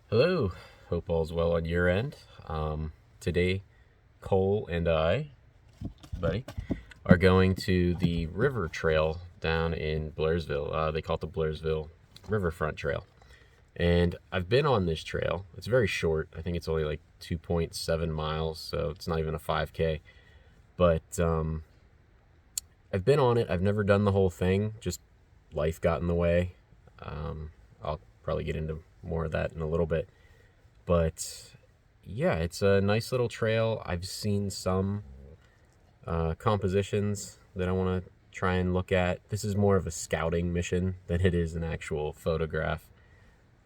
Hello, hope all's well on your end. Today, Cole and I, buddy, are going to the river trail down in Blairsville. They call it the Blairsville Riverfront Trail. And I've been on this trail. It's very short. I think it's only like 2.7 miles, so it's not even a 5K. But I've been on it. I've never done the whole thing. Just life got in the way. I'll probably get into more of that in a little bit. But yeah, it's a nice little trail. I've seen some compositions that I want to try and look at. This is more of a scouting mission than it is an actual photograph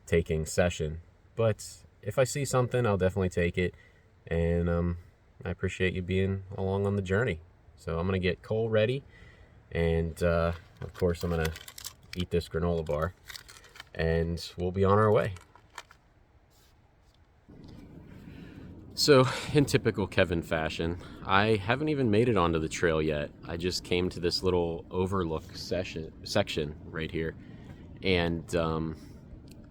taking session. But if I see something, I'll definitely take it. And I appreciate you being along on the journey. So I'm going to get Cole ready. And of course, I'm going to eat this granola bar. And we'll be on our way. So, in typical Kevin fashion, I haven't even made it onto the trail yet. I just came to this little overlook section right here, and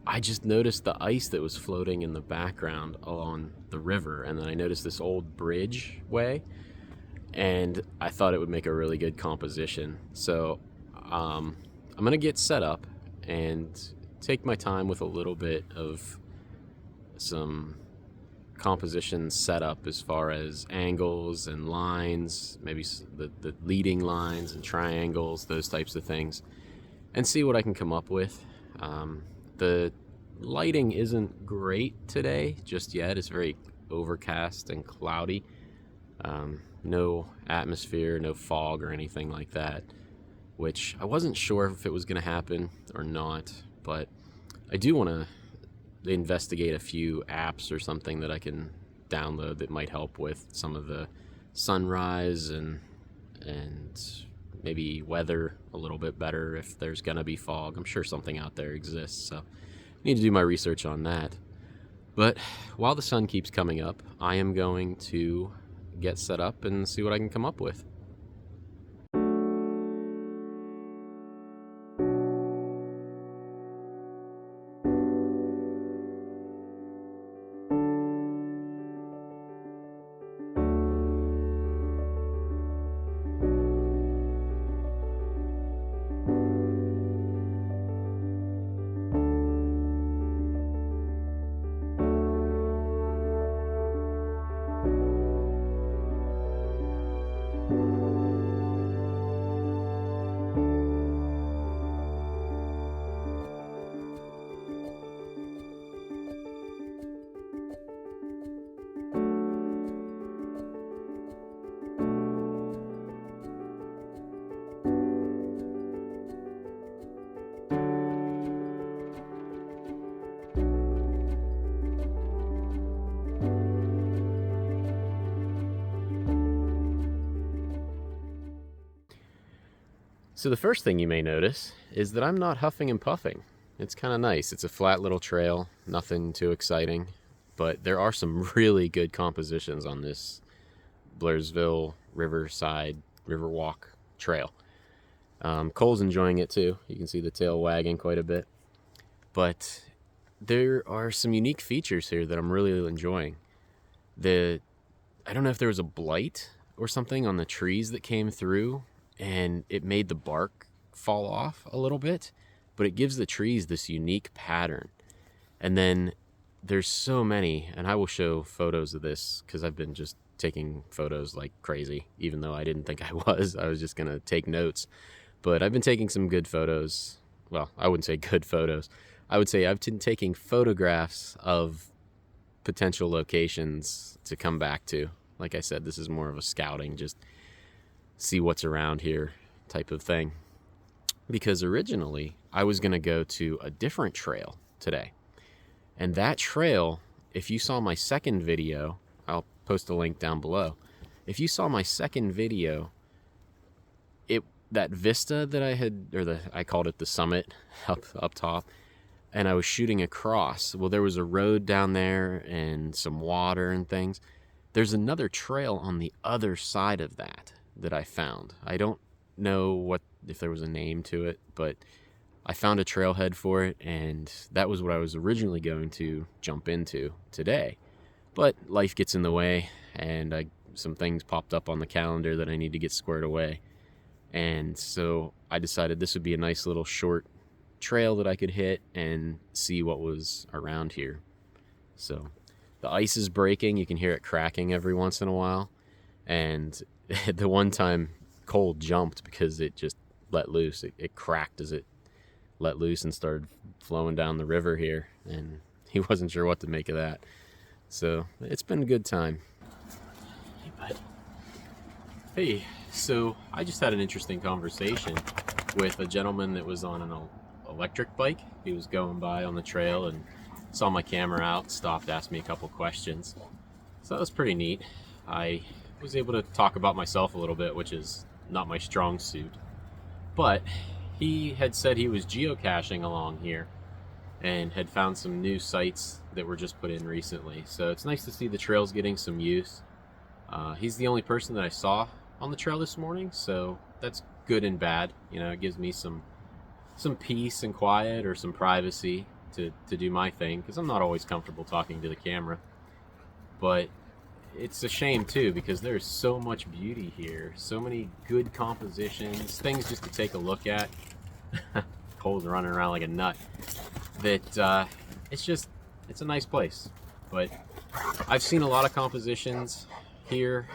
I just noticed the ice that was floating in the background along the river, and then I noticed this old bridge way, and I thought it would make a really good composition. So, I'm gonna get set up and take my time with a little bit of some composition setup as far as angles and lines, maybe the leading lines and triangles, those types of things, and see what I can come up with. The lighting isn't great today just yet. It's very overcast and cloudy. No atmosphere, no fog or anything like that, which I wasn't sure if it was going to happen or not, but I do want to investigate a few apps or something that I can download that might help with some of the sunrise and maybe weather a little bit better if there's gonna be fog. I'm sure something out there exists, so I need to do my research on that. But while the sun keeps coming up, I am going to get set up and see what I can come up with. So the first thing you may notice is that I'm not huffing and puffing. It's kind of nice. It's a flat little trail, nothing too exciting, but there are some really good compositions on this Blairsville Riverwalk trail. Cole's enjoying it too. You can see the tail wagging quite a bit. But there are some unique features here that I'm really enjoying. I don't know if there was a blight or something on the trees that came through, and it made the bark fall off a little bit, but it gives the trees this unique pattern. And then there's so many, and I will show photos of this because I've been just taking photos like crazy, even though I didn't think I was. I was just going to take notes. But I've been taking some good photos. Well, I wouldn't say good photos. I would say I've been taking photographs of potential locations to come back to. Like I said, this is more of a scouting, just see what's around here type of thing. Because originally I was going to go to a different trail today. And that trail, if you saw my second video, I'll post a link down below. If you saw my second video, that vista that I had, I called it the summit up top, and I was shooting across. Well, there was a road down there and some water and things. There's another trail on the other side of that I found. I don't know if there was a name to it, but I found a trailhead for it, and that was what I was originally going to jump into today. But life gets in the way, and some things popped up on the calendar that I need to get squared away. And so I decided this would be a nice little short trail that I could hit and see what was around here. So the ice is breaking. You can hear it cracking every once in a while. And the one time Cole jumped because it just let loose. It cracked as it let loose and started flowing down the river here. And he wasn't sure what to make of that. So it's been a good time. Hey, bud. Hey, so I just had an interesting conversation with a gentleman that was on an electric bike. He was going by on the trail and saw my camera out, stopped, asked me a couple questions. So that was pretty neat. I was able to talk about myself a little bit, which is not my strong suit. But he had said he was geocaching along here and had found some new sites that were just put in recently. So it's nice to see the trails getting some use. He's the only person that I saw on the trail this morning, so that's good and bad. You know, it gives me some peace and quiet, or some privacy to do my thing, because I'm not always comfortable talking to the camera. But it's a shame too, because there's so much beauty here, so many good compositions, things just to take a look at. Cole's running around like a nut. That it's a nice place. But I've seen a lot of compositions here.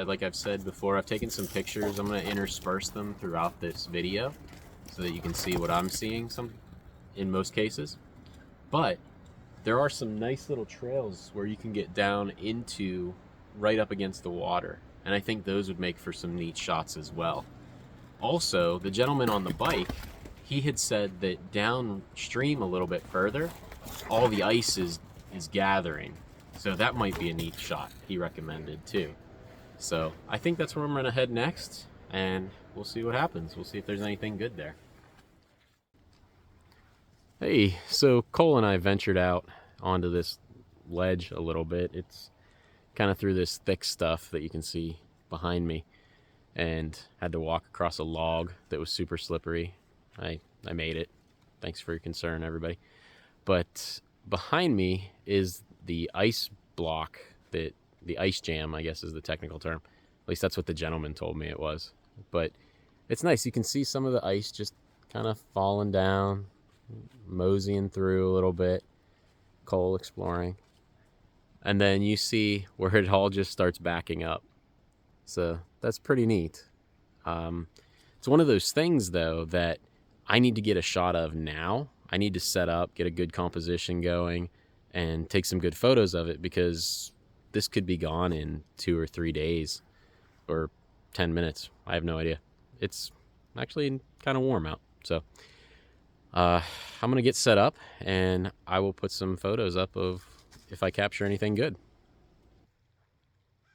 Like I've said before, I've taken some pictures. I'm going to intersperse them throughout this video so that you can see what I'm seeing in most cases. But there are some nice little trails where you can get down into right up against the water, and I think those would make for some neat shots as well. Also, the gentleman on the bike, he had said that downstream a little bit further, all the ice is gathering, so that might be a neat shot he recommended too. So I think that's where I'm going to head next, and we'll see what happens. We'll see if there's anything good there. Hey, so Cole and I ventured out onto this ledge a little bit. It's kind of through this thick stuff that you can see behind me, and had to walk across a log that was super slippery. I made it. Thanks for your concern, everybody. But behind me is the ice block, that the ice jam, I guess is the technical term. At least that's what the gentleman told me it was. But it's nice. You can see some of the ice just kind of falling down, moseying through a little bit. Cole exploring. And then you see where it all just starts backing up. So that's pretty neat. It's one of those things, though, that I need to get a shot of now. I need to set up, get a good composition going, and take some good photos of it, because this could be gone in 2 or 3 days or 10 minutes. I have no idea. It's actually kind of warm out. So I'm going to get set up, and I will put some photos up of if I capture anything good.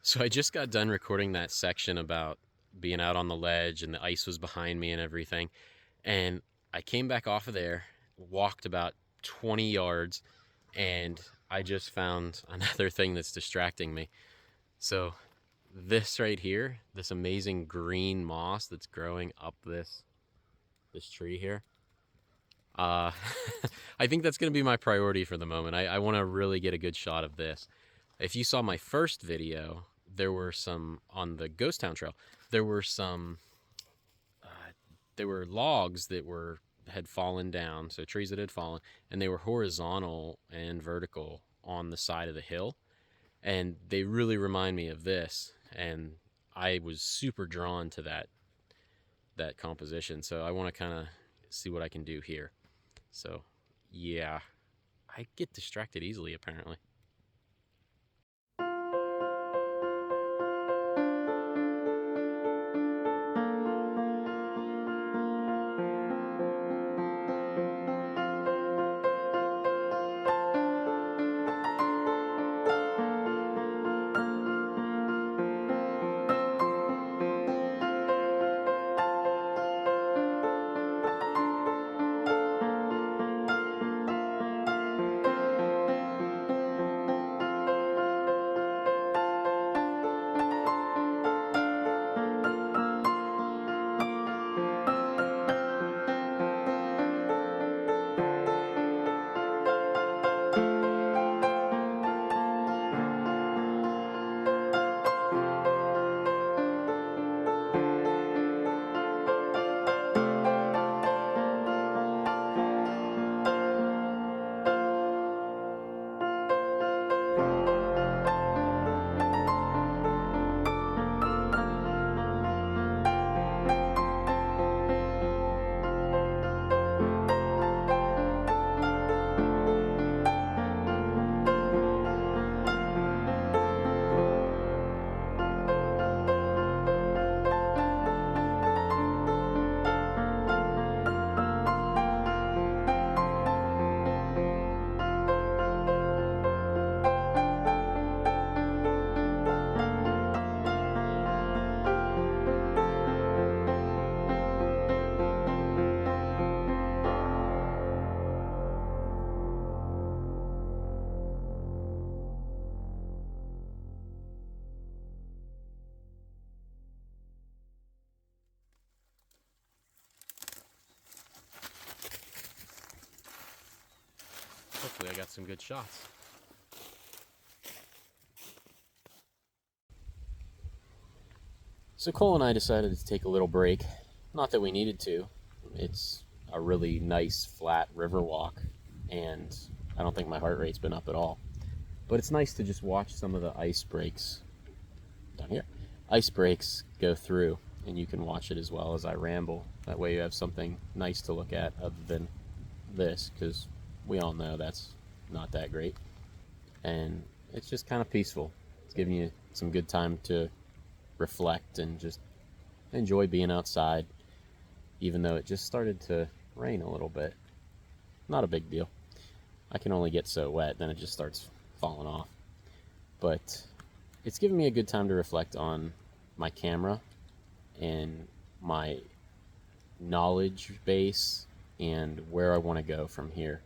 So I just got done recording that section about being out on the ledge and the ice was behind me and everything. And I came back off of there, walked about 20 yards, and I just found another thing that's distracting me. So this right here, this amazing green moss that's growing up this tree here. I think that's going to be my priority for the moment. I want to really get a good shot of this. If you saw my first video, there were some, on the Ghost Town Trail, there were logs that had fallen down, so trees that had fallen, and they were horizontal and vertical on the side of the hill. And they really remind me of this, and I was super drawn to that composition. So I want to kind of see what I can do here. So yeah, I get distracted easily apparently. hopefully I got some good shots. So Cole and I decided to take a little break. Not that we needed to. It's a really nice flat river walk, and I don't think my heart rate's been up at all. But it's nice to just watch some of the ice breaks down here. Ice breaks go through, and you can watch it as well as I ramble. That way you have something nice to look at other than this, because we all know that's not that great. And it's just kind of peaceful. It's giving you some good time to reflect and just enjoy being outside, even though it just started to rain a little bit. Not a big deal. I can only get so wet, then it just starts falling off. But it's given me a good time to reflect on my camera and my knowledge base and where I want to go from here.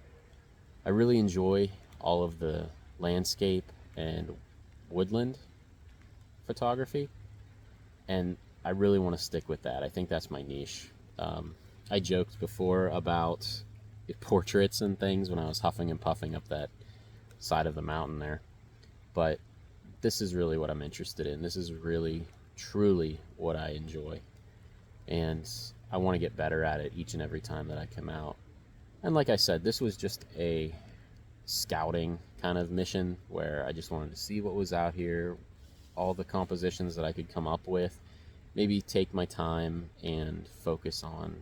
I really enjoy all of the landscape and woodland photography, and I really want to stick with that. I think that's my niche. I joked before about portraits and things when I was huffing and puffing up that side of the mountain there, but this is really what I'm interested in. This is really, truly what I enjoy, and I want to get better at it each and every time that I come out. And like I said, this was just a scouting kind of mission where I just wanted to see what was out here, all the compositions that I could come up with, maybe take my time and focus on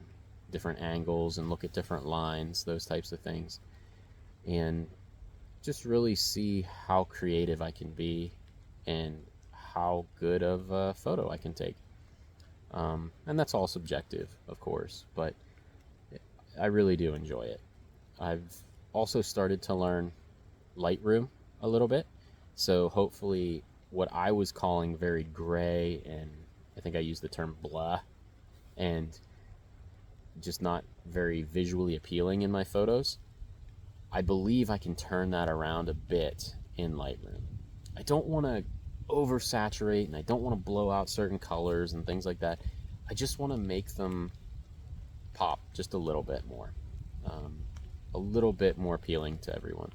different angles and look at different lines, those types of things, and just really see how creative I can be and how good of a photo I can take. And that's all subjective, of course, but I really do enjoy it. I've also started to learn Lightroom a little bit, so hopefully what I was calling very gray, and I think I used the term blah, and just not very visually appealing in my photos, I believe I can turn that around a bit in Lightroom. I don't want to oversaturate, and I don't want to blow out certain colors and things like that. I just want to make them pop just a little bit more, a little bit more appealing to everyone,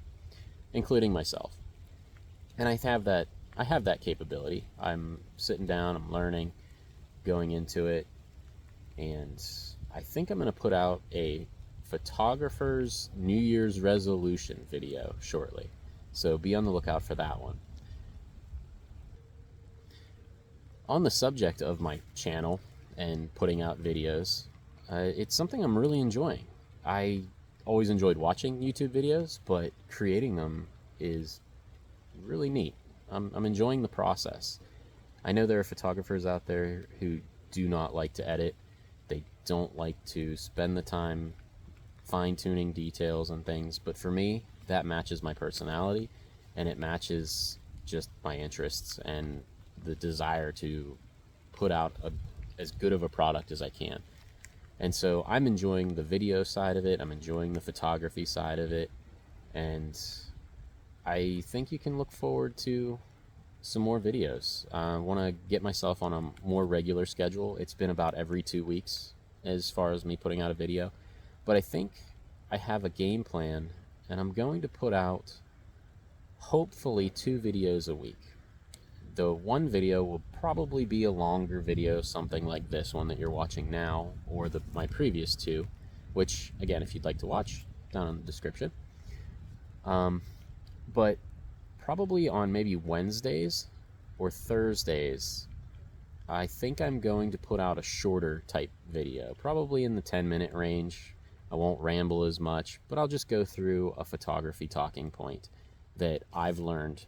including myself. And I have that capability. I'm sitting down, I'm learning, going into it, and I think I'm going to put out a photographer's New Year's resolution video shortly. So be on the lookout for that one. On the subject of my channel and putting out videos, it's something I'm really enjoying. I always enjoyed watching YouTube videos, but creating them is really neat. I'm enjoying the process. I know there are photographers out there who do not like to edit. They don't like to spend the time fine-tuning details and things, but for me, that matches my personality, and it matches just my interests and the desire to put out as good of a product as I can. And so I'm enjoying the video side of it, I'm enjoying the photography side of it, and I think you can look forward to some more videos. I want to get myself on a more regular schedule. It's been about every 2 weeks as far as me putting out a video, but I think I have a game plan, and I'm going to put out hopefully 2 videos a week. The one video will probably be a longer video, something like this one that you're watching now, or my previous 2, which again, if you'd like to watch, down in the description. But probably on maybe Wednesdays or Thursdays, I think I'm going to put out a shorter type video, probably in the 10-minute range. I won't ramble as much, but I'll just go through a photography talking point that I've learned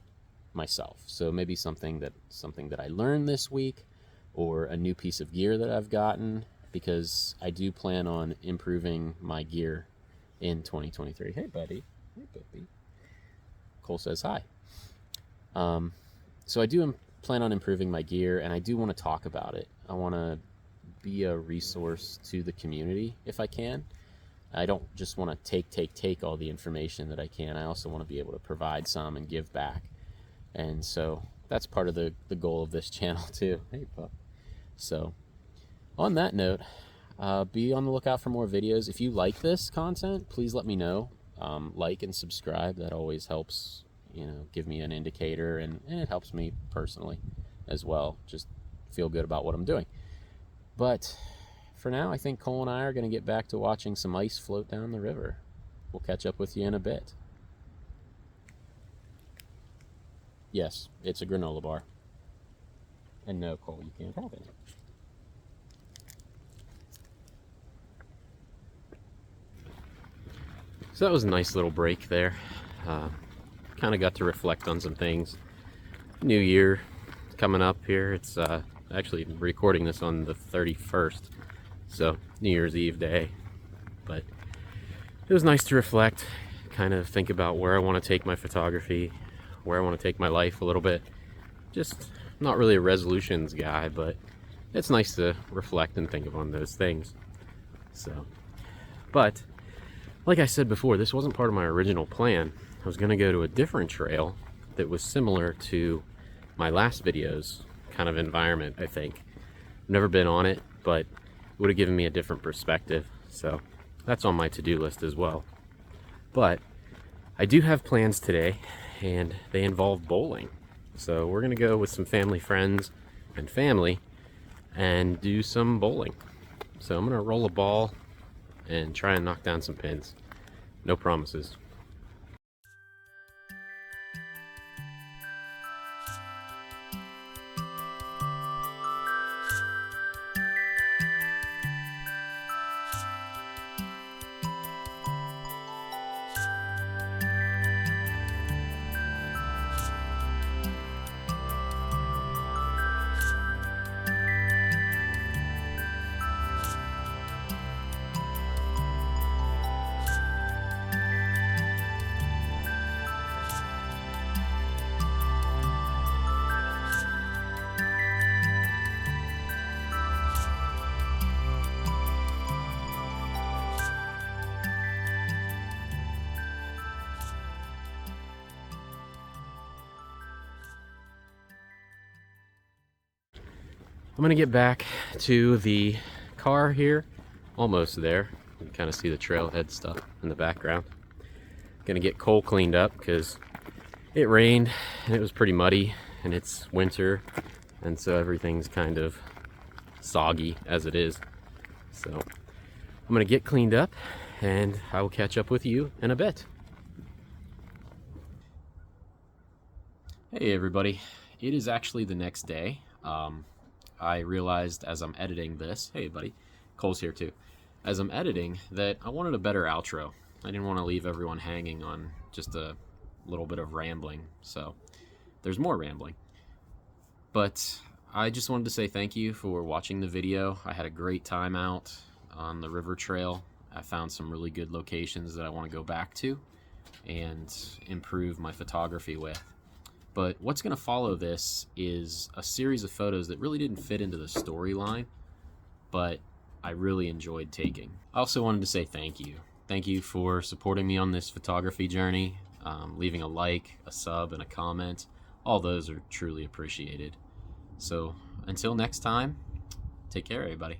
myself. So maybe something that I learned this week, or a new piece of gear that I've gotten, because I do plan on improving my gear in 2023. Hey buddy. Hey puppy. Cole says hi. So I do plan on improving my gear, and I do want to talk about it. I want to be a resource to the community if I can. I don't just want to take all the information that I can. I also want to be able to provide some and give back. And so that's part of the goal of this channel too. Hey pup. So on that note, be on the lookout for more videos. If you like this content, please let me know. like and subscribe. That always helps, give me an indicator, and it helps me personally as well. Just feel good about what I'm doing. But for now, I think Cole and I are going to get back to watching some ice float down the river. We'll catch up with you in a bit. Yes, it's a granola bar. And no, Cole, you can't have it. So that was a nice little break there. Kind of got to reflect on some things. New Year coming up here. It's actually recording this on the 31st, so New Year's Eve day. But it was nice to reflect, kind of think about where I want to take my photography, where I want to take my life a little bit. Just not really a resolutions guy, but it's nice to reflect and think on those things. So, but like I said before, this wasn't part of my original plan. I was going to go to a different trail that was similar to my last video's kind of environment, I think. I've never been on it, but it would have given me a different perspective. So that's on my to-do list as well. But I do have plans today, and they involve bowling. So we're going to go with some family friends and family and do some bowling. So I'm going to roll a ball and try and knock down some pins. No promises. I'm gonna get back to the car here, almost there. You can kind of see the trailhead stuff in the background. Gonna get Cole cleaned up because it rained and it was pretty muddy, and it's winter, and so everything's kind of soggy as it is. So I'm gonna get cleaned up and I will catch up with you in a bit. Hey everybody, it is actually the next day. I realized as I'm editing this, hey buddy, Cole's here too, as I'm editing that I wanted a better outro. I didn't want to leave everyone hanging on just a little bit of rambling, so there's more rambling. But I just wanted to say thank you for watching the video. I had a great time out on the river trail. I found some really good locations that I want to go back to and improve my photography with. But what's going to follow this is a series of photos that really didn't fit into the storyline, but I really enjoyed taking. I also wanted to say thank you. Thank you for supporting me on this photography journey, leaving a like, a sub, and a comment. All those are truly appreciated. So until next time, take care everybody.